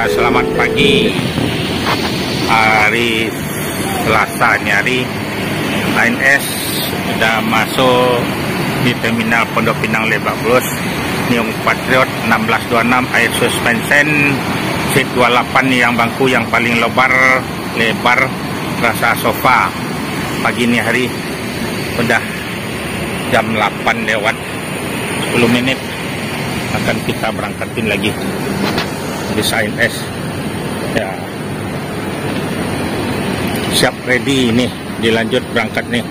Ya, selamat pagi. Hari Selasa hari ANS sudah masuk di terminal Pondok Pinang Lebak Bulus. New Patriot 1626 air suspension seat 28 yang bangku yang paling lebar rasa sofa. Pagi ini hari sudah jam 8 lewat 10 menit akan kita berangkatin lagi bis ANS. Ya, siap ready nih, dilanjut berangkat nih.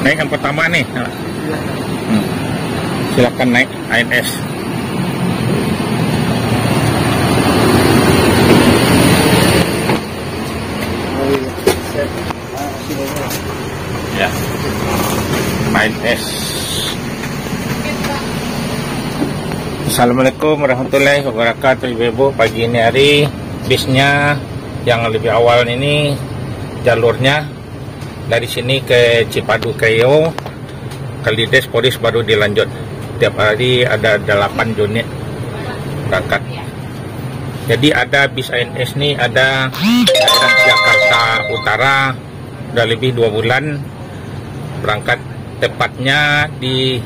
Naik yang pertama nih. Silakan naik ANS. Ya, ANS. Assalamualaikum warahmatullahi wabarakatuh. Ibu-ibu, pagi ini hari bisnya yang lebih awal ini jalurnya dari sini ke Cipadu Kreo, Kalides Polis baru dilanjut. Tiap hari ada 8 unit berangkat. Jadi ada bis ANS nih, ada daerah Jakarta Utara udah lebih 2 bulan berangkat, tepatnya di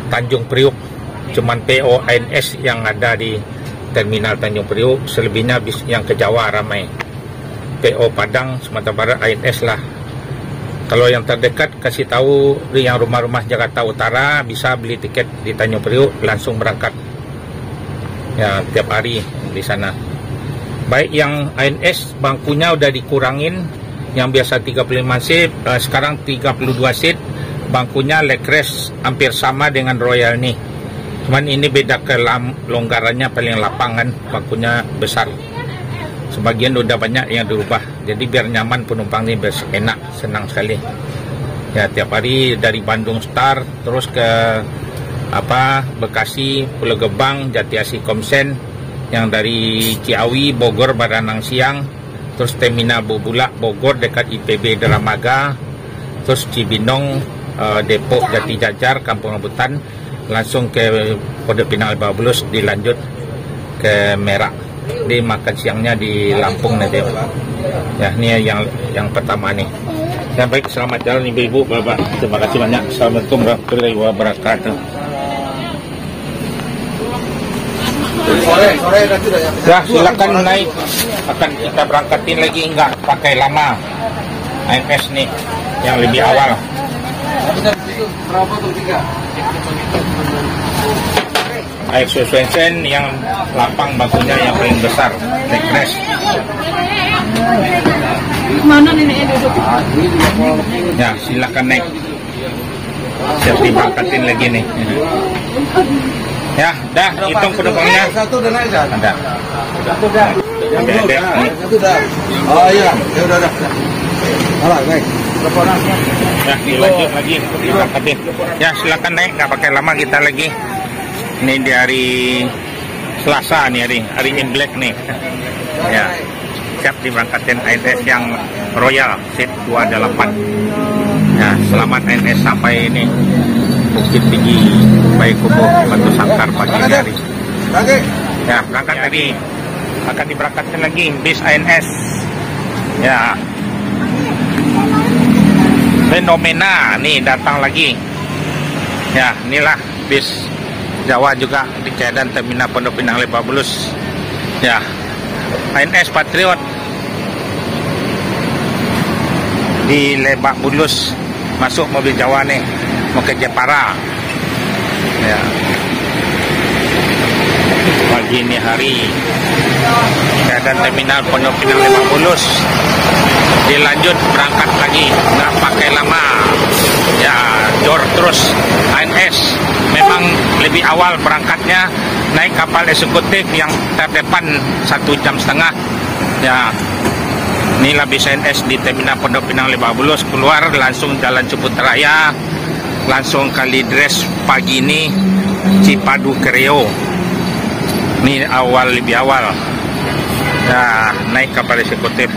Tanjung Priuk. Cuman PO ANS yang ada di terminal Tanjung Priuk, selebihnya bis yang ke Jawa ramai. PO Padang, Sumatera Barat ANS lah. Kalau yang terdekat kasih tahu yang rumah-rumah Jakarta Utara bisa beli tiket di Tanjung Priuk langsung berangkat. Ya, tiap hari di sana. Baik yang ANS bangkunya udah dikurangin, yang biasa 35 seat sekarang 32 seat. Bangkunya leg rest hampir sama dengan Royal nih. Cuman ini beda ke longgarannya, paling lapangan, bangkunya besar. Sebagian udah banyak yang dirubah, jadi biar nyaman penumpang ini, enak, senang sekali. Ya, tiap hari dari Bandung start terus ke Bekasi, Pulau Gebang, Jatiasi Komsen, yang dari Ciawi, Bogor, Baranang Siang, terus terminal Bubulak, Bogor dekat IPB Deramaga, terus Cibinong, Depok, Jati Jajar, Kampung Rambutan, langsung ke Pondok Pinang Lebak Bulus, dilanjut ke Merak. Di makan siangnya di Lampung nanti. Ya, ini yang pertama nih. Ya, baik, selamat jalan ibu-ibu, bapak. Terima kasih banyak. Assalamualaikum warahmatullahi wabarakatuh. Ya, silakan naik. Akan kita berangkatin lagi, enggak pakai lama. ANS nih yang lebih awal. Air suspension yang lapang, bangkunya yang paling besar, leg rest. Mana nenek duduk? Ya, silakan naik. Siap diberangkatin lagi nih. Ya, dah, hitung penumpangnya. Satu udah naik dah. Ada. Satu dah. Yang belum dah. Satu dah. Oh iya, ya udah dah. Alright, baik. Ya, dilanjut lagi diberangkatin. Ya, silakan naik, nggak pakai lama kita lagi. Ini di hari Selasa nih, hari Imlek nih. Ya, siap diberangkatin ANS yang Royal seat 28. Ya, selamat ANS sampai ini Bukit Tinggi, Baikubu, Batu Sangkar pagi hari. Ya, berangkat tadi. Akan diberangkatkan lagi bis ANS. Ya, fenomena nih datang lagi. Ya, inilah bis Jawa juga di keadaan terminal Pondok Pinang Lebak Bulus. Ya, ANS Patriot di Lebak Bulus, masuk mobil Jawa nih, mau ke Jepara. Ya, pagi ini hari keadaan terminal Pondok Pinang Lebak Bulus, dilanjut berangkat lagi, nggak pakai lama. Ya, jor terus ANS. Memang lebih awal berangkatnya, naik kapal eksekutif yang terdepan 1,5 jam. Ya, inilah bis ANS di terminal Pondok Pinang Lebak Bulus, keluar langsung jalan Ciputraya, langsung Kalides pagi ini Cipadu Kreo. Ini lebih awal. Ya, naik kapal eksekutif.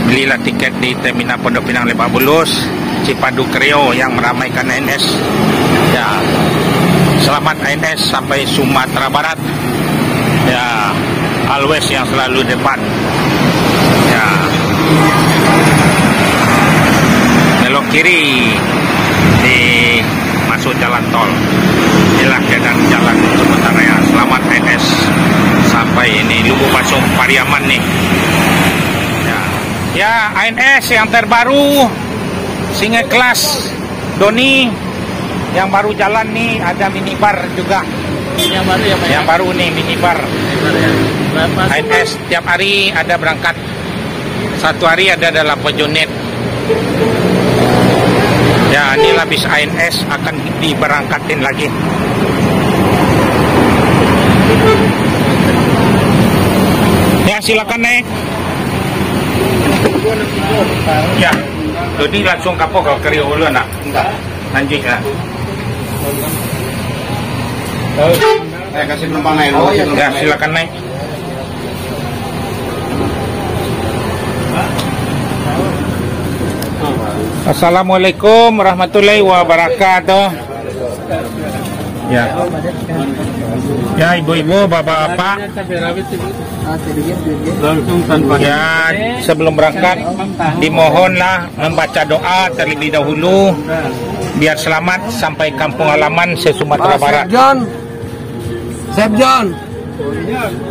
Belilah tiket di terminal Pondok Pinang Lebak Bulus, Cipadu Kreo yang meramaikan ANS. Ya, selamat ANS sampai Sumatera Barat. Ya, always yang selalu depan. Ya. Belok kiri di masuk jalan tol. Inilah keadaan jalan sementara ya. Selamat ANS sampai ini Lubuk Pasung Pariaman nih. Ya, ANS yang terbaru Singa Kelas Doni yang baru jalan nih, ada minibar juga. Yang baru ya Pak? Yang baru nih minibar. ANS tiap hari ada berangkat. Satu hari ada 8 unit. Ya, inilah bis ANS akan diberangkatin lagi. Ya, silakan naik. Ya, jadi langsung kapok kalau keri ulu nak. Enggak. Anjing ya. Kasih penumpang naik. Ya, silakan naik. Assalamualaikum warahmatullahi wabarakatuh. Ya. Ya, ibu-ibu, bapak-bapak. Ya, sebelum berangkat dimohonlah membaca doa terlebih dahulu biar selamat sampai kampung halaman se-Sumatera Barat. Chef John.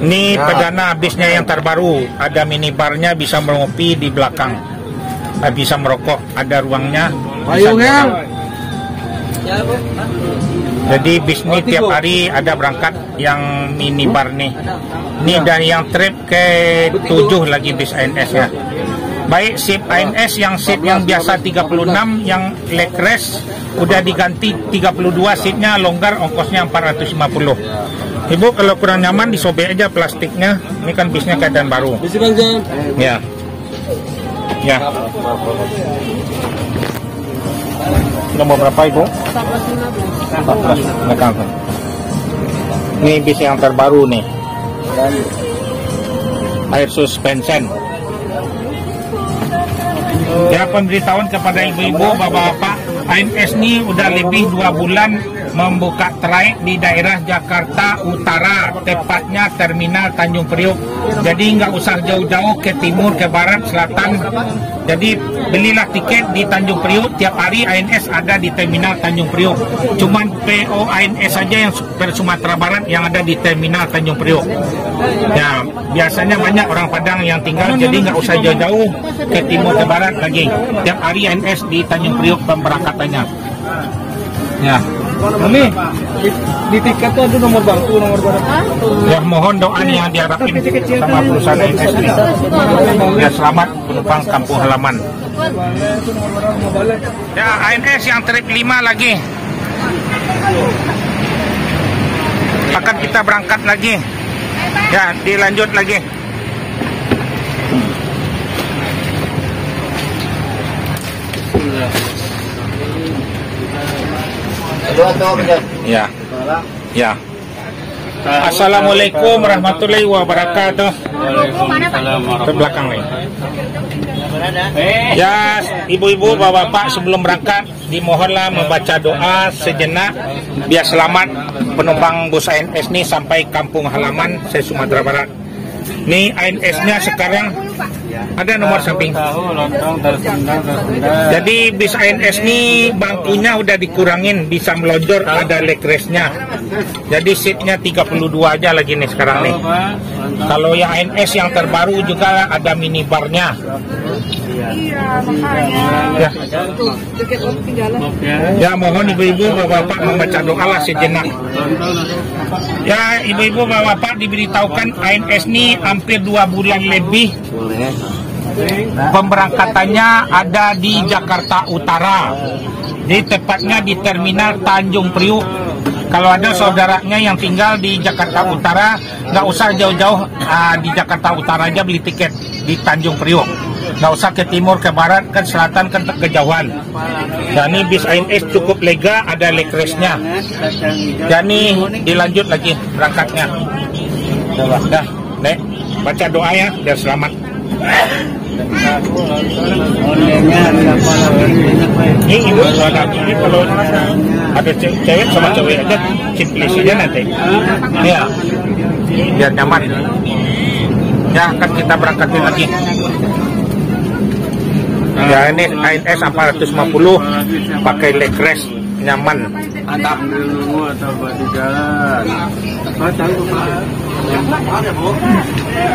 Ini perdana bisnya yang terbaru, ada minibarnya, bisa mengopi di belakang, bisa merokok, ada ruangnya. Jadi bis ini tiap hari ada berangkat yang minibar nih. Ini dan yang trip ke 7 lagi bis ANS ya. Baik sip ANS yang seat yang biasa 36, yang leg rest udah diganti 32, seatnya longgar, ongkosnya 450. Ibu kalau kurang nyaman disobek aja plastiknya. Ini kan bisnya keadaan baru. Ya. Ya. Nomor berapa Ibu? 14. Ini bis yang terbaru nih. Air suspension. Ya, pemberitahuan kepada ibu-ibu, bapak-bapak, ANS ini udah lebih 2 bulan membuka traik di daerah Jakarta Utara, tepatnya Terminal Tanjung Priok. Jadi nggak usah jauh-jauh ke timur, ke barat, selatan. Jadi belilah tiket di Tanjung Priok. Tiap hari ANS ada di Terminal Tanjung Priok. Cuman PO ANS saja yang per Sumatera Barat yang ada di Terminal Tanjung Priok. Ya, biasanya banyak orang Padang yang tinggal, jadi nggak usah jauh-jauh ke timur, ke barat lagi. Tiap hari ANS di Tanjung Priok pemberangkatannya. Ya. Ini di tiket tuh ada nomor bangku, nomor barang. Ya, mohon doa nih yang diharapkan sama perusahaan ANS ini. Ya, selamat penumpang kampung halaman. Ya, ANS yang trip 5 lagi. Akan kita berangkat lagi. Ya, dilanjut lagi. Ya. Ya. Assalamualaikum warahmatullahi wabarakatuh. Ke belakang nih. Ya, ibu-ibu, bapak-bapak, sebelum berangkat dimohonlah membaca doa sejenak biar selamat penumpang bus ANS ini sampai kampung halaman se-Sumatera Barat. Nih ANS-nya sekarang ada nomor samping. Jadi bis ANS ini bangkunya udah dikurangin, bisa melonjor, ada leg rest-nya. Jadi seatnya 32 aja lagi nih sekarang nih. Kalau yang ANS yang terbaru juga ada minibarnya. Ya. Ya, mohon ibu-ibu bapak-bapak membaca doa lah sejenak. Ya, ibu-ibu bapak-bapak diberitahukan ANS ini hampir 2 bulan lebih. Pemberangkatannya ada di Jakarta Utara. Jadi tepatnya di Terminal Tanjung Priok. Kalau ada saudaranya yang tinggal di Jakarta Utara, nggak usah jauh-jauh, di Jakarta Utara aja beli tiket di Tanjung Priok. Nggak usah ke timur, ke barat, ke selatan, kan kejauhan. Dan ini bis ANS cukup lega, ada leg rest-nya. Dan ini dilanjut lagi berangkatnya. Dah, Nek, baca doa ya, biar selamat. Ini ibu ini kalau ada cewek sama cewek aja simplis aja nanti. Ya, biar nyaman. Ya, akan kita berangkatin lagi. Ya, ini ANS 450 pakai leg rest, nyaman. Mantap.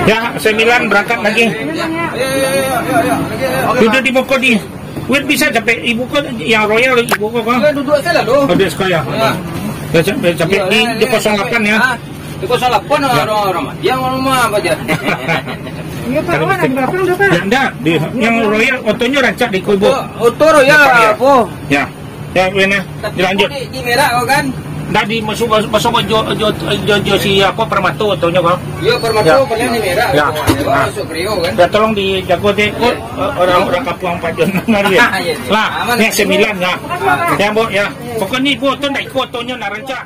Ya, 9 berangkat lagi. Duduk di buku di. Wait, bisa sampai ibu kok yang royal ibu kok kan? Duduk saya lalu. Oh, dia sekaya. Ya, sampai di 08 ya. Di 08 orang yang rumah apa aja. Iya Pak, mana di belakang udah Pak? Ya, enggak, yang royal otonya rancak di kubu. Oto royal apa? Ya. Ya, ini dilanjut. Di merah kok kan? Nggak di masuk si apa permatu otonya kok. Iya, permatu paling di merah. Ya. Masuk Rio kan. Ya, tolong dijago deh kok orang-orang kampung Pajon ya. Lah, yang 9 ya. Ya, Bu ya. Pokoknya Bu oto naik otonya narancak.